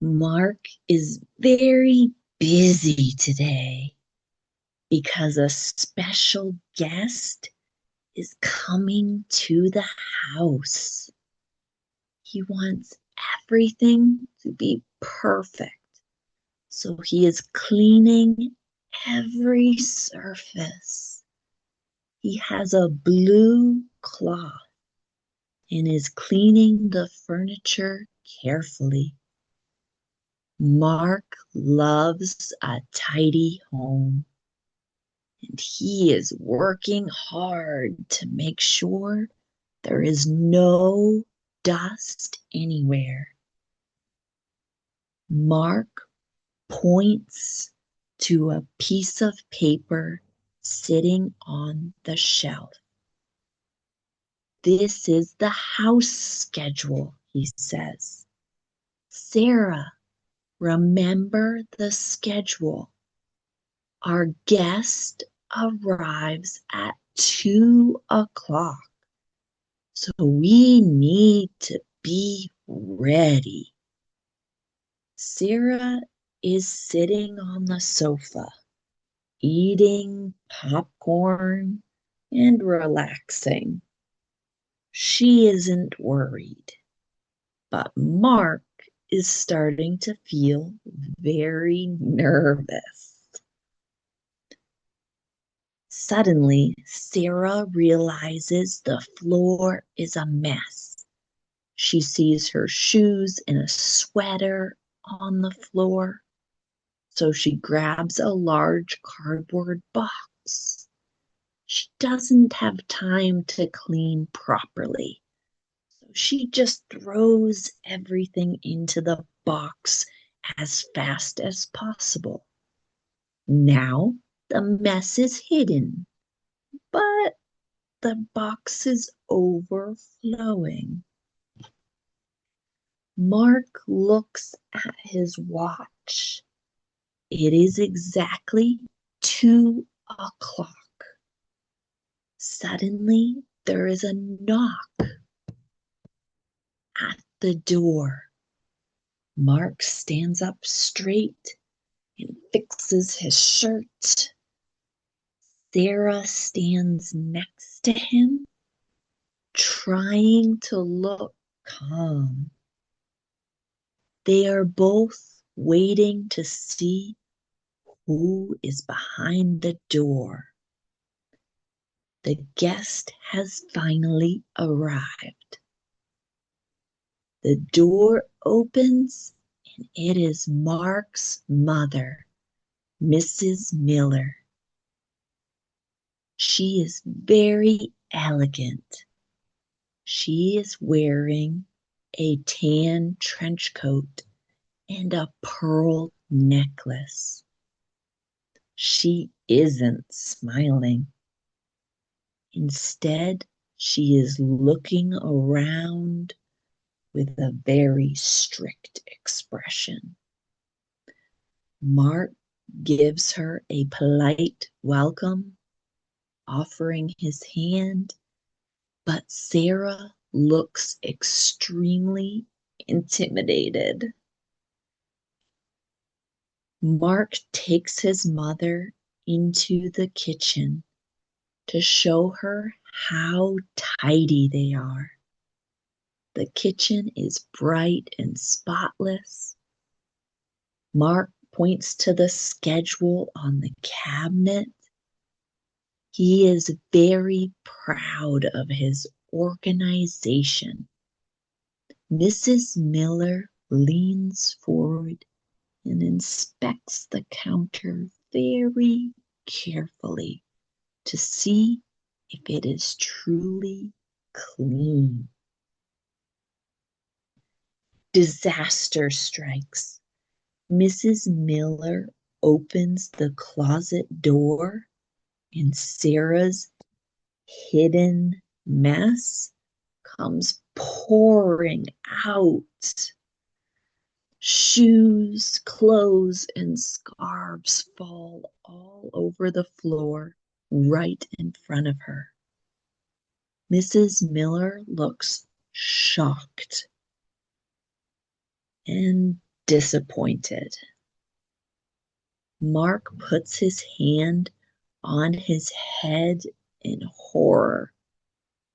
Mark is very busy today because a special guest is coming to the house. He wants everything to be perfect, so he is cleaning every surface. He has a blue cloth and is cleaning the furniture carefully. Mark loves a tidy home, and he is working hard to make sure there is no dust anywhere. Mark points to a piece of paper sitting on the shelf. This is the house schedule, he says. Sarah, remember the schedule. Our guest arrives at 2 o'clock, so we need to be ready. Sarah is sitting on the sofa, eating popcorn and relaxing. She isn't worried, but Mark is starting to feel very nervous. Suddenly, Sarah realizes the floor is a mess. She sees her shoes and a sweater on the floor, so she grabs a large cardboard box. She doesn't have time to clean properly, so she just throws everything into the box as fast as possible. Now the mess is hidden, but the box is overflowing. Mark looks at his watch. It is exactly 2 o'clock. Suddenly, there is a knock at the door. Mark stands up straight and fixes his shirt. Sarah stands next to him, trying to look calm. They are both waiting to see who is behind the door. The guest has finally arrived. The door opens and it is Mark's mother, Mrs. Miller. She is very elegant. She is wearing a tan trench coat and a pearl necklace. She isn't smiling. Instead, she is looking around with a very strict expression. Mark gives her a polite welcome, offering his hand, but Sarah looks extremely intimidated. Mark takes his mother into the kitchen to show her how tidy they are. The kitchen is bright and spotless. Mark points to the schedule on the cabinet. He is very proud of his organization. Mrs. Miller leans forward and inspects the counter very carefully to see if it is truly clean. Disaster strikes. Mrs. Miller opens the closet door and Sarah's hidden mess comes pouring out. Shoes, clothes, and scarves fall all over the floor right in front of her. Mrs. Miller looks shocked. And disappointed. Mark puts his hand on his head in horror,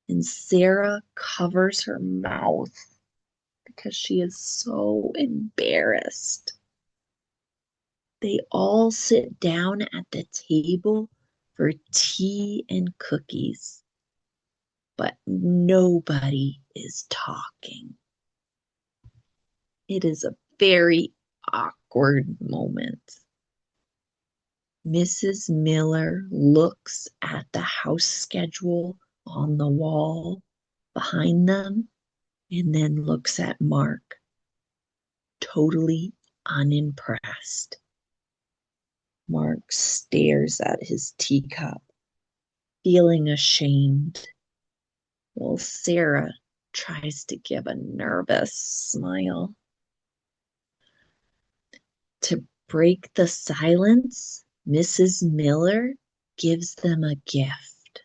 and Sarah covers her mouth because she is so embarrassed. They all sit down at the table for tea and cookies, but nobody is talking. It is a very awkward moment. Mrs. Miller looks at the house schedule on the wall behind them and then looks at Mark, totally unimpressed. Mark stares at his teacup, feeling ashamed, while Sarah tries to give a nervous smile. To break the silence, Mrs. Miller gives them a gift.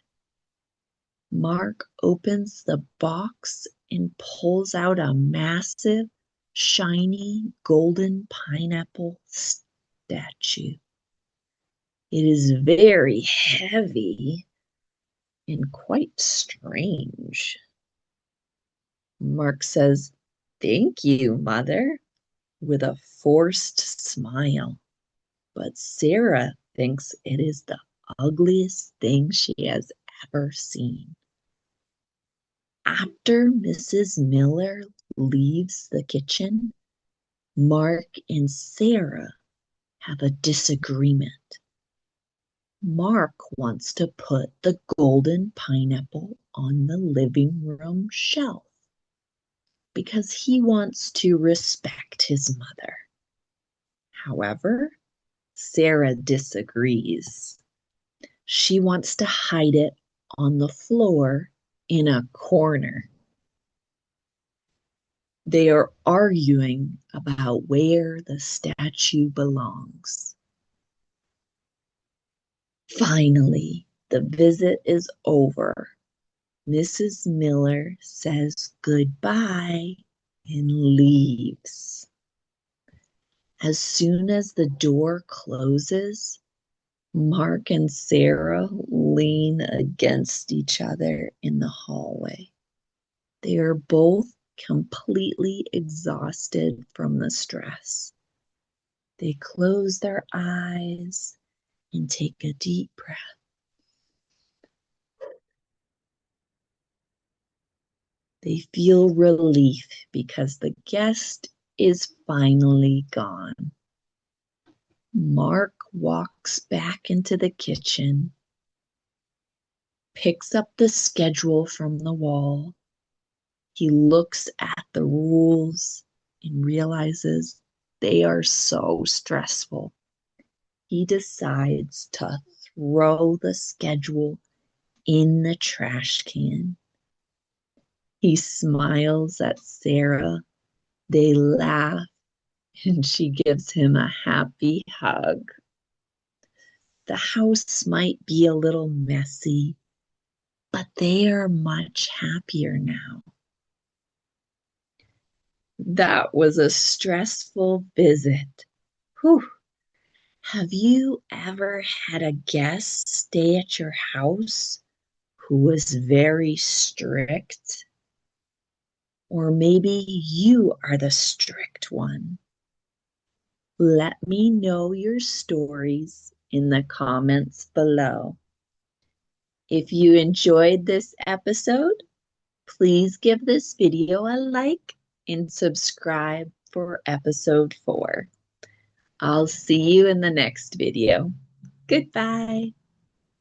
Mark opens the box and pulls out a massive, shiny, golden pineapple statue. It is very heavy and quite strange. Mark says, "Thank you, Mother," with a forced smile. But Sarah thinks it is the ugliest thing she has ever seen. After Mrs. Miller leaves the kitchen, Mark and Sarah have a disagreement. Mark wants to put the golden pineapple on the living room shelf because he wants to respect his mother. However, Sarah disagrees. She wants to hide it on the floor in a corner. They are arguing about where the statue belongs. Finally, the visit is over. Mrs. Miller says goodbye and leaves. As soon as the door closes, Mark and Sarah lean against each other in the hallway. They are both completely exhausted from the stress. They close their eyes and take a deep breath. They feel relief because the guest is finally gone. Mark walks back into the kitchen, picks up the schedule from the wall. He looks at the rules and realizes they are so stressful. He decides to throw the schedule in the trash can. He smiles at Sarah. They laugh, and she gives him a happy hug. The house might be a little messy, but they are much happier now. That was a stressful visit. Whew. Have you ever had a guest stay at your house who was very strict? Or maybe you are the strict one. Let me know your stories in the comments below. If you enjoyed this episode, please give this video a like and subscribe for episode 4. I'll see you in the next video. Goodbye.